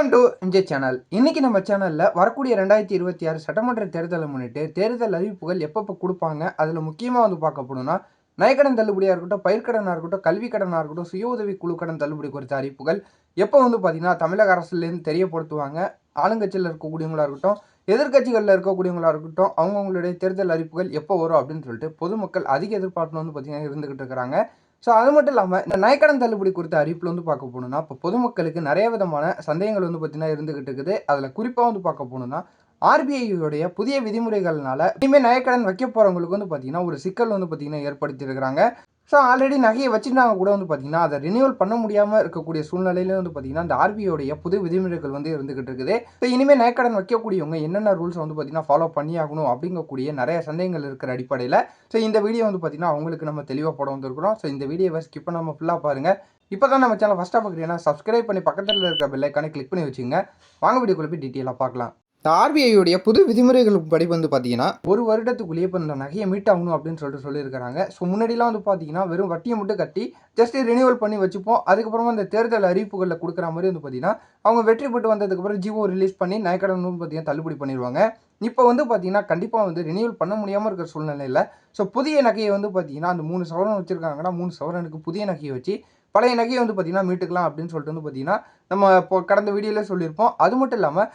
Welcome to MJ channel. இன்னைக்கு நம்ம சேனல்ல வரக்கூடிய 2026 சட்டமன்ற தேர்தலை முன்னிட்டு தேர்தல் அறிவிப்புகள் எப்பப்போ கொடுப்பாங்க, அதில் முக்கியமாக வந்து பார்க்க போனோம்னா நகைக்கடன் தள்ளுபடியாக இருக்கட்டும், பயிர்க்கடனாக இருக்கட்டும், கல்வி கடனாக இருக்கட்டும், சுய உதவி குழு கடன் தள்ளுபடி குறித்த அறிவிப்புகள் எப்போ வந்து பார்த்தீங்கன்னா தமிழக அரசுலேருந்து தெரியப்படுத்துவாங்க. ஆளுங்கட்சியில் இருக்கக்கூடியவங்களா இருக்கட்டும், எதிர்கட்சிகளில் இருக்கக்கூடியவங்களா இருக்கட்டும், அவங்கவுங்களுடைய தேர்தல் அறிவிப்புகள் எப்போ வரும் அப்படின்னு சொல்லிட்டு பொதுமக்கள் அதிக எதிர்பார்ப்பு வந்து பார்த்தீங்கன்னா இருந்துகிட்டு இருக்கிறாங்க. ஸோ அது மட்டும் இல்லாமல் இந்த நகைக்கடன் தள்ளுபடி குறித்த அறிவிப்பில் வந்து பார்க்க போகணும்னா இப்போ பொதுமக்களுக்கு நிறைய விதமான சந்தேகங்கள் வந்து பார்த்தீங்கன்னா இருந்துகிட்டு இருக்குது. அதில் குறிப்பாக வந்து பார்க்க போகணும்னா ஆர்பிஐ புதிய விதிமுறைகள்னால இனிமேல் நகைக்கடன் வைக்க போகிறவங்களுக்கு வந்து பார்த்தீங்கன்னா ஒரு சிக்கல் வந்து பார்த்தீங்கன்னா ஏற்படுத்தியிருக்கிறாங்க. ஸோ ஆல்ரெடி நகையை வச்சுருந்தாங்க கூட வந்து பார்த்தீங்கன்னா அதை ரினியூவல் பண்ண முடியாமல் இருக்கக்கூடிய சூழ்நிலையில வந்து பார்த்தீங்கன்னா இந்த ஆர்பிஐ புது விதிமுறைகள் வந்து இருந்துகிட்டு இருக்குது. ஸோ இனிமேல் நகைக்கடன் வைக்கக்கூடியவங்க என்னென்ன ரூல்ஸ் வந்து பார்த்தீங்கன்னா ஃபாலோ பண்ணி ஆகணும் அப்படிங்கக்கூடிய நிறைய சந்தேகங்கள் இருக்கிற அடிப்படையில் ஸோ இந்த வீடியோ வந்து பார்த்தீங்கன்னா அவங்களுக்கு நம்ம தெளிவாக போட வந்திருக்கிறோம். ஸோ இந்த வீடியோவை ஸ்கிப் பண்ணாமல் ஃபுல்லாக பாருங்கள். இப்போ தான் நம்ம சேனல் ஃபஸ்ட்டாக பார்க்குறீங்கன்னா சப்ஸ்கிரைப் பண்ணி பக்கத்தில் இருக்க பெல் ஐக்கானை கிளிக் பண்ணி வச்சுங்க. வாங்க வீடியோக்குள்ள போய் டீட்டெயிலாக பார்க்கலாம். இந்த ஆர்பிஐ புது விதிமுறைகளுக்கு படி வந்து பார்த்தீங்கன்னா ஒரு வருடத்துக்குள்ளேயே இப்போ இந்த நகையை மீட்டாகணும் அப்படின்னு சொல்லியிருக்காங்க. ஸோ முன்னாடிலாம் வந்து பார்த்தீங்கன்னா வெறும் வட்டியை மட்டும் கட்டி ஜஸ்ட் ரினியூவல் பண்ணி வச்சுப்போம். அதுக்கப்புறமா இந்த தேர்தல் அறிவிப்புகளில் கொடுக்குற மாதிரி வந்து பார்த்தீங்கன்னா அவங்க வெற்றி பெற்று வந்ததுக்கப்புறம் ஜிஓ ரிலீஸ் பண்ணி நகைக்கடன் வந்து பார்த்தீங்கன்னா தள்ளுபடி பண்ணிடுவாங்க. இப்போ வந்து பார்த்தீங்கன்னா கண்டிப்பாக வந்து ரினியூவல் பண்ண முடியாமல் இருக்கிற சூழ்நிலையில் ஸோ புதிய நகையை வந்து பார்த்தீங்கன்னா அந்த 3 சவரன் வச்சுருக்காங்கன்னா 3 சவரனுக்கு புதிய நகையை வச்சு பழைய நகையை வந்து பார்த்தீங்கன்னா மீட்டுக்கலாம் அப்படின்னு சொல்லிட்டு வந்து பார்த்தீங்கன்னா நம்ம இப்போ கடந்த வீடியோவில் சொல்லியிருப்போம். அது மட்டும் இல்லாமல்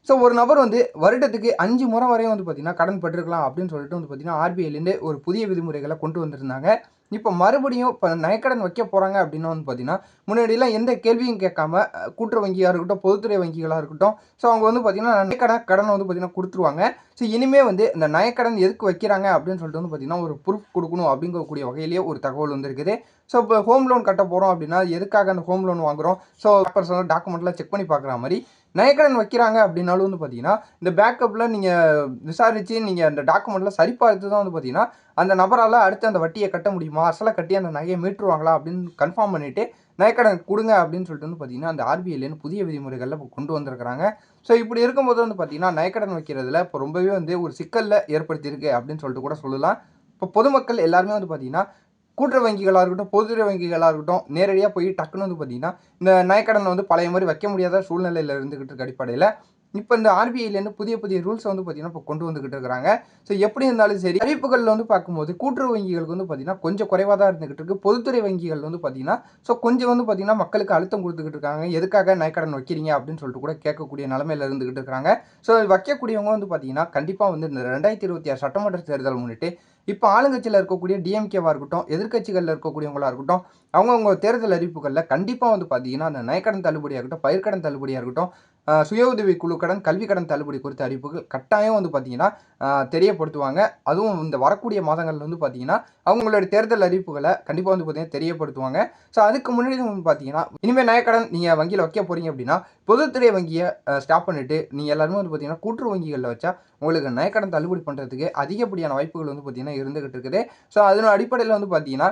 ஸோ ஒரு நபர் வந்து வருடத்துக்கு 5 முறை வரையும் வந்து பார்த்தீங்கன்னா கடன் பெற்றுக்கலாம் அப்படின்னு சொல்லிட்டு வந்து பார்த்தீங்கன்னா ஆர்பிஐலேருந்து ஒரு புதிய விதிமுறைகளை கொண்டு வந்திருந்தாங்க. இப்போ மறுபடியும் இப்போ நகைக்கடன் வைக்க போகிறாங்க அப்படின்னா வந்து பார்த்தீங்கன்னா முன்னாடியெல்லாம் எந்த கேள்வியும் கேட்காம கூட்டுறவு வங்கியாக இருக்கட்டும், பொதுத்துறை வங்கிகளாக இருக்கட்டும், ஸோ அவங்க வந்து பார்த்தீங்கன்னா கடனை வந்து பார்த்தீங்கன்னா கொடுத்துருவாங்க. ஸோ இனிமேல் வந்து இந்த நகைக்கடன் எதுக்கு வைக்கிறாங்க அப்படின்னு சொல்லிட்டு வந்து பார்த்தீங்கன்னா ஒரு ப்ரூஃப் கொடுக்கணும் அப்படிங்கக்கூடிய வகையிலேயே ஒரு தகவல் வந்துருக்குது. ஸோ இப்போ ஹோம் லோன் கட்ட போகிறோம் அப்படின்னா எதுக்காக அந்த ஹோம் லோன் வாங்குகிறோம், ஸோ பர்சனல் டாக்குமெண்ட்லாம் செக் பண்ணி பார்க்குற மாதிரி நகைக்கடன் வைக்கிறாங்க அப்படின்னாலும் வந்து பார்த்தீங்கன்னா இந்த பேக்கப்பில் நீங்கள் விசாரித்து நீங்கள் அந்த டாக்குமெண்ட்டில் சரிபார்த்து தான் வந்து பார்த்தீங்கன்னா அந்த நபரால் அடுத்து அந்த வட்டியை கட்ட முடியுமா, அசலை கட்டி அந்த நகையை மீட்டுருவாங்களா அப்படின்னு கன்ஃபார்ம் பண்ணிவிட்டு நகைக்கடன் கொடுங்க அப்படின்னு சொல்லிட்டு வந்து பார்த்தீங்கன்னா அந்த ஆர்பிஐலேருந்து புதிய விதிமுறைகளில் இப்போ கொண்டு வந்திருக்கிறாங்க. ஸோ இப்படி இருக்கும்போது வந்து பார்த்தீங்கன்னா நகைக்கடன் வைக்கிறதுல இப்போ ரொம்பவே வந்து ஒரு சிக்கலில் ஏற்படுத்தியிருக்கு அப்படின்னு சொல்லிட்டு கூட சொல்லலாம். இப்போ பொதுமக்கள் எல்லாருமே வந்து பார்த்தீங்கன்னா கூட்டுறவு வங்கிகளாக இருக்கட்டும், பொதுத்துறை வங்கிகளாக இருக்கட்டும், நேரடியாக போய் டக்குன்னு வந்து பார்த்தீங்கன்னா இந்த நகைக்கடனை வந்து பழைய மாதிரி வைக்க முடியாத சூழ்நிலையில் இருந்துகிட்டு இருக்க அடிப்படையில் இப்போ இந்த ஆர்பிஐலேருந்து புதிய புதிய ரூல்ஸை வந்து பார்த்தீங்கன்னா இப்போ கொண்டு வந்துகிட்டு இருக்கிறாங்க. ஸோ எப்படி இருந்தாலும் சரி அறிவிப்புகளில் வந்து பார்க்கும்போது கூட்டுறவு வங்கிகளுக்கு வந்து பார்த்தீங்கன்னா கொஞ்சம் குறைவாக தான் இருந்துகிட்டு இருக்குது. பொதுத்துறை வங்கிகள் வந்து பார்த்தீங்கன்னா ஸோ கொஞ்சம் வந்து பார்த்தீங்கன்னா மக்களுக்கு அழுத்தம் கொடுத்துக்கிட்டு இருக்காங்க. எதுக்காக நகைக்கடன் வைக்கிறீங்க அப்படின்னு சொல்லிட்டு கூட கேட்கக்கூடிய நிலைமையில் இருந்துகிட்டு இருக்காங்க. ஸோ வைக்கக்கூடியவங்க வந்து பார்த்தீங்கன்னா கண்டிப்பாக வந்து இந்த 2026 சட்டமன்ற தேர்தல் முன்னிட்டு இப்போ ஆளுங்கட்சியில் இருக்கக்கூடிய டிஎம்கேவாக இருக்கட்டும், எதிர்கட்சிகளில் இருக்கக்கூடியவங்களாக இருக்கட்டும், அவங்கவுங்க தேர்தல் அறிவிப்புகளில் கண்டிப்பாக வந்து பார்த்தீங்கன்னா அந்த நகைக்கடன் தள்ளுபடியாக இருக்கட்டும், பயிர்க்கடன் தள்ளுபடியாக இருக்கட்டும், சுய உதவி குழு கடன், கல்வி கடன் தள்ளுபடி குறித்த அறிவிப்புகள் கட்டாயம் வந்து பார்த்தீங்கன்னா தெரியப்படுத்துவாங்க. அதுவும் இந்த வரக்கூடிய மாதங்களில் வந்து பார்த்தீங்கன்னா அவங்களுடைய தேர்தல் அறிவிப்புகளை கண்டிப்பாக வந்து பார்த்தீங்கன்னா தெரியப்படுத்துவாங்க. ஸோ அதுக்கு முன்னாடி வந்து பார்த்தீங்கன்னா இனிமேல் நகைக்கடன் நீங்கள் வங்கியில் வைக்க போகிறீங்க அப்படின்னா பொதுத்துறை வங்கியை ஸ்டாப் பண்ணிவிட்டு நீங்கள் எல்லாருமே வந்து பார்த்தீங்கன்னா கூட்டுறவு வங்கிகளில் வச்சா உங்களுக்கு நகைக்கடன் தள்ளுபடி பண்ணுறதுக்கு அதிகப்படியான வாய்ப்புகள் வந்து பார்த்தீங்கன்னா இருந்துகிட்டு இருக்குது. ஸோ அதன் அடிப்படையில் வந்து பார்த்தீங்கன்னா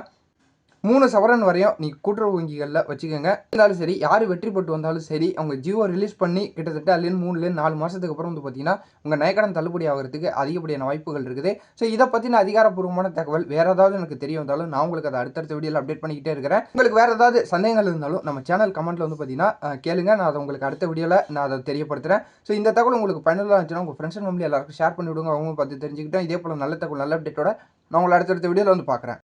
3 சவரன் வரையும் நீங்கள் கூட்டுறவு வங்கிகளில் வச்சுக்கோங்க. இருந்தாலும் சரி யார் வெற்றி பெற்று வந்தாலும் சரி அவங்க ஜியோ ரிலீஸ் பண்ணி கிட்டத்தட்ட அதுலேருந்து 3லேருந்து 4 மாதத்துக்கு அப்புறம் வந்து பார்த்தீங்கன்னா உங்கள் நகைக்கடன் தள்ளுபடி ஆகிறதுக்கு அதிகப்படியான வாய்ப்புகள் இருக்குது. ஸோ இதை பற்றின அதிகாரப்பூர்வமான தகவல் வேறு ஏதாவது எனக்கு தெரிய வந்தாலும் நான் உங்களுக்கு அதை அடுத்தடுத்த வீடியோவில் அப்டேட் பண்ணிக்கிட்டே இருக்கிறேன். உங்களுக்கு வேறு ஏதாவது சந்தேகங்கள் இருந்தாலும் நம்ம சேனல் கமெண்ட்டில் வந்து பார்த்தீங்கன்னா கேளுங்க. நான் அதை உங்களுக்கு அடுத்த வீடியோவில் நான் அதை தெரியப்படுத்துகிறேன். ஸோ இந்த தகவல் உங்களுக்கு பயனுள்ளதாக இருந்துச்சுன்னா உங்கள் ஃப்ரெண்ட்ஸ் அண்ட் ஃபேமிலி எல்லாருக்கும் ஷேர் பண்ணி விடுங்க. அவங்க பார்த்து தெரிஞ்சுக்கிட்டோம். இதே போல் நல்ல தகவல் நல்ல அப்டேட்டோட நான் உங்களை அடுத்தடுத்த வீடியோவில் வந்து பார்க்குறேன்.